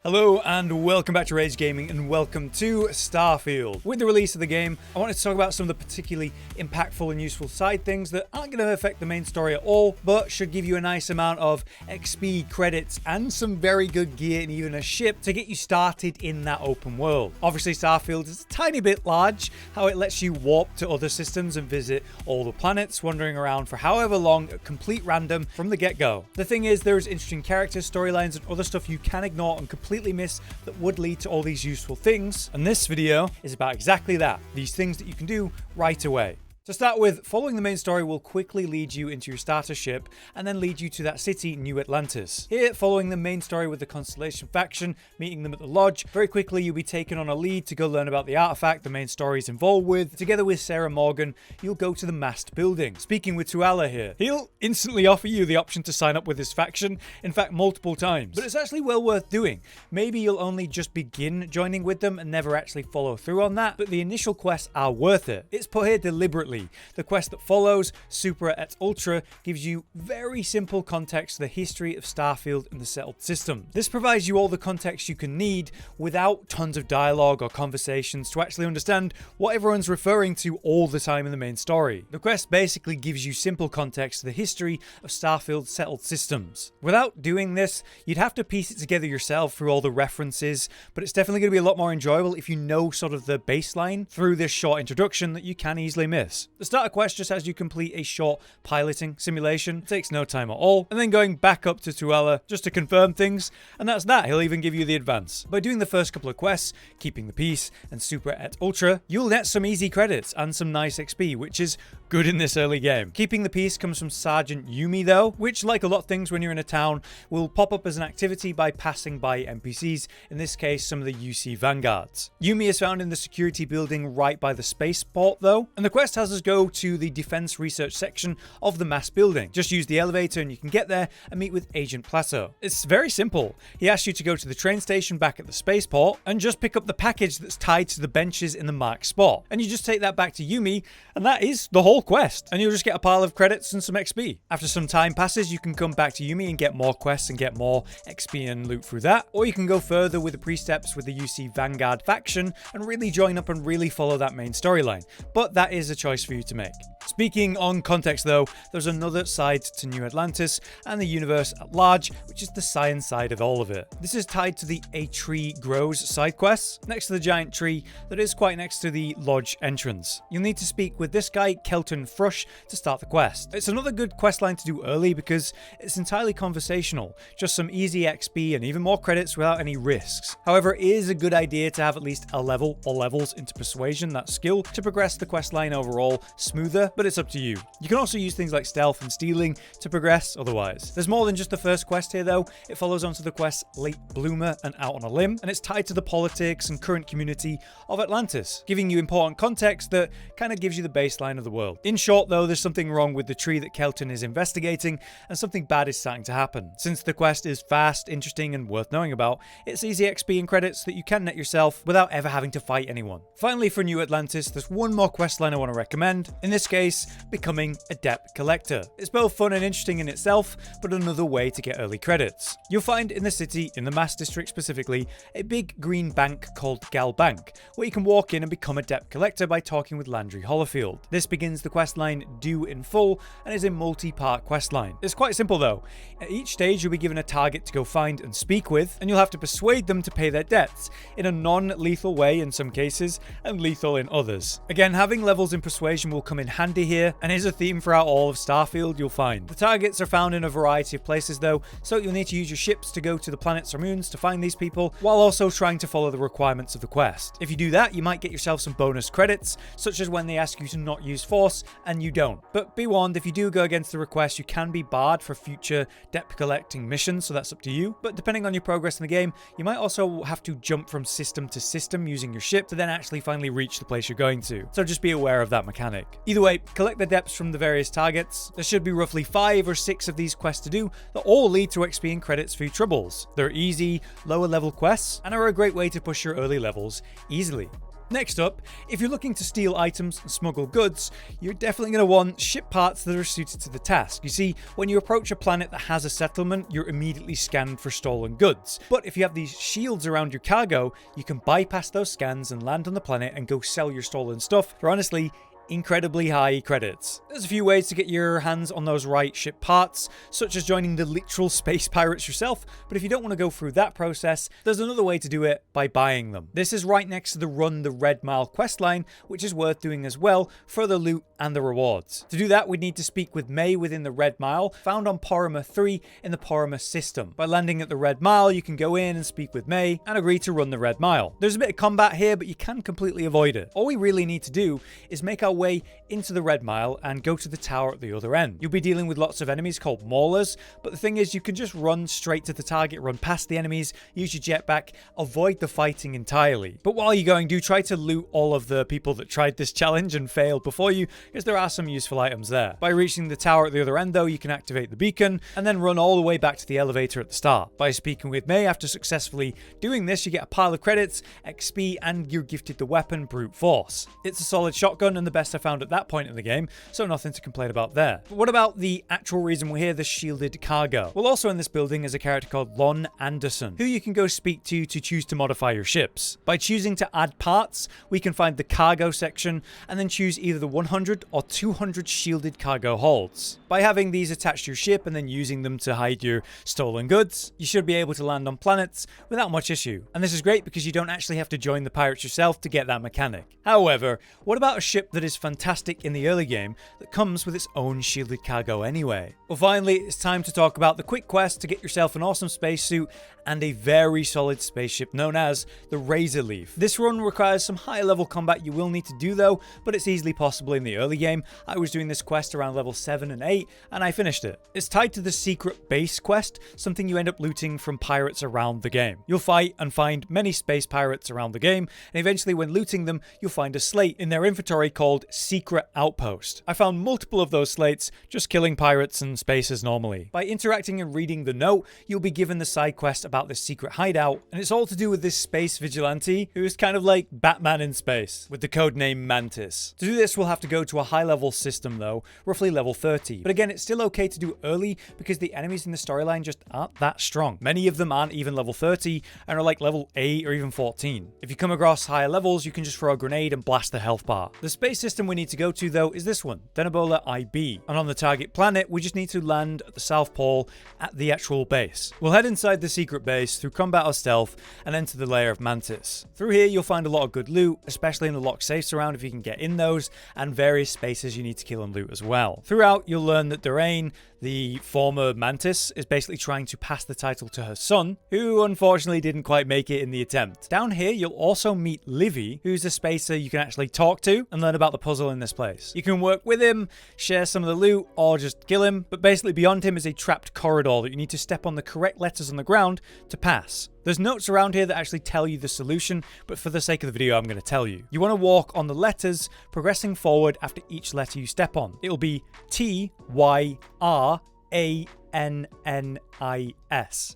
Hello and welcome back to Rage Gaming and welcome to Starfield. With the release of the game, I wanted to talk about some of the particularly impactful and useful side things that aren't going to affect the main story at all, but should give you a nice amount of XP, credits, and some very good gear and even a ship to get you started in that open world. Obviously, Starfield is a tiny bit large, how it lets you warp to other systems and visit all the planets, wandering around for however long at complete random from the get-go. The thing is, there's interesting characters, storylines, and other stuff you can ignore and completely miss that would lead to all these useful things, and this video is about exactly that, these things that you can do right away. To start with, following the main story will quickly lead you into your starter ship and then lead you to that city, New Atlantis. Here, following the main story with the Constellation faction, meeting them at the lodge, very quickly you'll be taken on a lead to go learn about the artifact the main story is involved with. Together with Sarah Morgan, you'll go to the mast building. Speaking with Tuala here, he'll instantly offer you the option to sign up with his faction, in fact multiple times, but it's actually well worth doing. Maybe you'll only just begin joining with them and never actually follow through on that, but the initial quests are worth it. It's put here deliberately. The quest that follows, Supra et Ultra, gives you very simple context to the history of Starfield and the settled system. This provides you all the context you can need without tons of dialogue or conversations to actually understand what everyone's referring to all the time in the main story. The quest basically gives you simple context to the history of Starfield's settled systems. Without doing this, you'd have to piece it together yourself through all the references, but it's definitely going to be a lot more enjoyable if you know sort of the baseline through this short introduction that you can easily miss. The starter quest just has you complete a short piloting simulation. It takes no time at all. And then going back up to Tuala just to confirm things, and that's that. He'll even give you the advance. By doing the first couple of quests, keeping the peace, and Supra et Ultra, you'll net some easy credits and some nice XP, which is good in this early game. Keeping the peace comes from Sergeant Yumi though, which like a lot of things when you're in a town, will pop up as an activity by passing by NPCs, in this case some of the UC Vanguards. Yumi is found in the security building right by the spaceport though, and the quest has us go to the defense research section of the mass building. Just use the elevator and you can get there and meet with Agent Plateau. It's very simple. He asks you to go to the train station back at the spaceport and just pick up the package that's tied to the benches in the marked spot. And you just take that back to Yumi, and that is the whole quest. And you'll just get a pile of credits and some XP. After some time passes, you can come back to Yumi and get more quests and get more XP and loot through that. Or you can go further with the pre-steps with the UC Vanguard faction and really join up and really follow that main storyline. But that is a choice for you to make. Speaking on context though, there's another side to New Atlantis and the universe at large, which is the science side of all of it. This is tied to the A Tree Grows side quests, next to the giant tree that is quite next to the lodge entrance. You'll need to speak with this guy, Kelton Frush, to start the quest. It's another good quest line to do early because it's entirely conversational, just some easy XP and even more credits without any risks. However, it is a good idea to have at least a level or levels into persuasion, that skill, to progress the quest line overall smoother, but it's up to you. You can also use things like stealth and stealing to progress otherwise. There's more than just the first quest here though. It follows on to the quests Late Bloomer and Out on a Limb, and it's tied to the politics and current community of Atlantis, giving you important context that kind of gives you the baseline of the world. In short though, there's something wrong with the tree that Kelton is investigating, and something bad is starting to happen. Since the quest is fast, interesting, and worth knowing about, it's easy XP and credits that you can net yourself without ever having to fight anyone. Finally, for New Atlantis, there's one more quest line I want to recommend. In this case, becoming a debt collector. It's both fun and interesting in itself, but another way to get early credits. You'll find in the city, in the Mass District specifically, a big green bank called Gal Bank, where you can walk in and become a debt collector by talking with Landry Hollifield. This begins the questline Due in Full and is a multi-part questline. It's quite simple though. At each stage you'll be given a target to go find and speak with, and you'll have to persuade them to pay their debts, in a non-lethal way in some cases, and lethal in others. Again, having levels in persuasion will come in handy here, and is a theme throughout all of Starfield, you'll find. The targets are found in a variety of places though, so you'll need to use your ships to go to the planets or moons to find these people, while also trying to follow the requirements of the quest. If you do that, you might get yourself some bonus credits, such as when they ask you to not use force, and you don't. But be warned, if you do go against the request, you can be barred for future debt collecting missions, so that's up to you. But depending on your progress in the game, you might also have to jump from system to system using your ship to then actually finally reach the place you're going to. So just be aware of that mechanic. Either way, collect the depths from the various targets. There should be roughly 5 or 6 of these quests to do that all lead to XP and credits for your troubles. They're easy, lower level quests and are a great way to push your early levels easily. Next up, if you're looking to steal items and smuggle goods, you're definitely going to want ship parts that are suited to the task. You see, when you approach a planet that has a settlement, you're immediately scanned for stolen goods. But if you have these shields around your cargo, you can bypass those scans and land on the planet and go sell your stolen stuff for honestly incredibly high credits. There's a few ways to get your hands on those right ship parts, such as joining the literal space pirates yourself, but if you don't want to go through that process, there's another way to do it by buying them. This is right next to the Run the Red Mile questline, which is worth doing as well for the loot and the rewards. To do that, we'd need to speak with May within the Red Mile, found on Porima 3 in the Porima system. By landing at the Red Mile, you can go in and speak with May and agree to run the Red Mile. There's a bit of combat here, but you can completely avoid it. All we really need to do is make our way into the Red Mile and go to the tower at the other end. You'll be dealing with lots of enemies called maulers, but the thing is you can just run straight to the target, run past the enemies, use your jetpack, avoid the fighting entirely. But while you're going, do try to loot all of the people that tried this challenge and failed before you, because there are some useful items there. By reaching the tower at the other end though, you can activate the beacon and then run all the way back to the elevator at the start. By speaking with May after successfully doing this, you get a pile of credits, XP, and you're gifted the weapon Brute Force. It's a solid shotgun and the best I found at that point in the game, so nothing to complain about there. But what about the actual reason we're here, the shielded cargo? Well, also in this building is a character called Lon Anderson, who you can go speak to choose to modify your ships. By choosing to add parts, we can find the cargo section and then choose either the 100 or 200 shielded cargo holds. By having these attached to your ship and then using them to hide your stolen goods, you should be able to land on planets without much issue. And this is great because you don't actually have to join the pirates yourself to get that mechanic. However, what about a ship that is fantastic in the early game that comes with its own shielded cargo anyway? Well, finally, it's time to talk about the quick quest to get yourself an awesome spacesuit and a very solid spaceship known as the Razor Leaf. This run requires some high level combat you will need to do though, but it's easily possible in the early game. I was doing this quest around level 7 and 8 and I finished it. It's tied to the secret base quest, something you end up looting from pirates around the game. You'll fight and find many space pirates around the game, and eventually when looting them, you'll find a slate in their inventory called Secret Outpost. I found multiple of those slates just killing pirates and spaces normally. By interacting and reading the note, you'll be given the side quest about this secret hideout, and it's all to do with this space vigilante who is kind of like Batman in space, with the codename Mantis. To do this, we'll have to go to a high level system though, roughly level 30. But again, it's still okay to do early because the enemies in the storyline just aren't that strong. Many of them aren't even level 30 and are like level 8 or even 14. If you come across higher levels, you can just throw a grenade and blast the health bar. The space system we need to go to though is this one, Denobola IB. And on the target planet, we just need to land at the South Pole at the actual base. We'll head inside the secret base through combat or stealth and enter the lair of Mantis. Through here, you'll find a lot of good loot, especially in the locked safes around if you can get in those, and various spaces you need to kill and loot as well. Throughout, you'll learn that Durain, the former Mantis, is basically trying to pass the title to her son, who unfortunately didn't quite make it in the attempt. Down here, you'll also meet Livy, who's a spacer you can actually talk to and learn about the puzzle in this place. You can work with him, share some of the loot, or just kill him, but basically beyond him is a trapped corridor that you need to step on the correct letters on the ground to pass. There's notes around here that actually tell you the solution, but for the sake of the video, I'm going to tell you. You want to walk on the letters, progressing forward after each letter you step on. It'll be T, Y, R, A, N-N-I-S,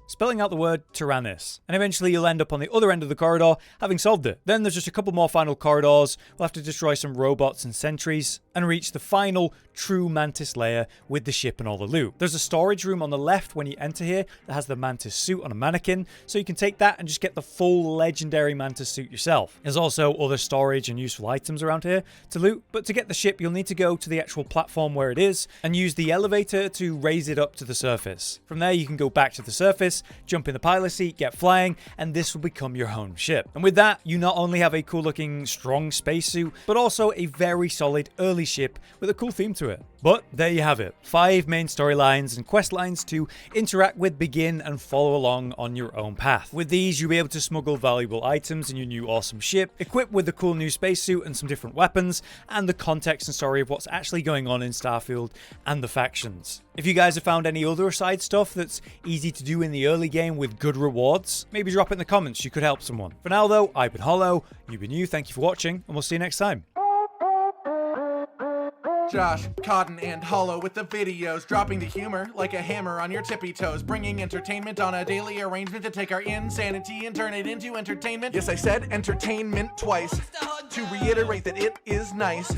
spelling out the word Tyrannus. And eventually you'll end up on the other end of the corridor, having solved it. Then there's just a couple more final corridors. We'll have to destroy some robots and sentries and reach the final true Mantis layer with the ship and all the loot. There's a storage room on the left when you enter here that has the Mantis suit on a mannequin, so you can take that and just get the full legendary Mantis suit yourself. There's also other storage and useful items around here to loot, but to get the ship you'll need to go to the actual platform where it is and use the elevator to raise it up to the surface. From there you can go back to the surface, jump in the pilot seat, get flying, and this will become your home ship. And with that, you not only have a cool looking strong spacesuit, but also a very solid early ship with a cool theme to it. But there you have it, 5 main storylines and quest lines to interact with, begin, and follow along on your own path. With these, you'll be able to smuggle valuable items in your new awesome ship, equipped with the cool new spacesuit and some different weapons, and the context and story of what's actually going on in Starfield and the factions. If you guys have found any other side stuff that's easy to do in the early game with good rewards, maybe drop it in the comments, you could help someone. For now though, I've been Hollow, you've been you, thank you for watching, and we'll see you next time. Josh, Cotton, and Hollow with the videos, dropping the humor like a hammer on your tippy toes, bringing entertainment on a daily arrangement to take our insanity and turn it into entertainment. Yes, I said entertainment twice. to reiterate that it is nice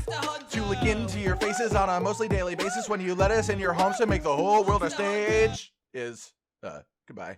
to look into your faces on a mostly daily basis when you let us in your homes to make the whole world a stage is, goodbye.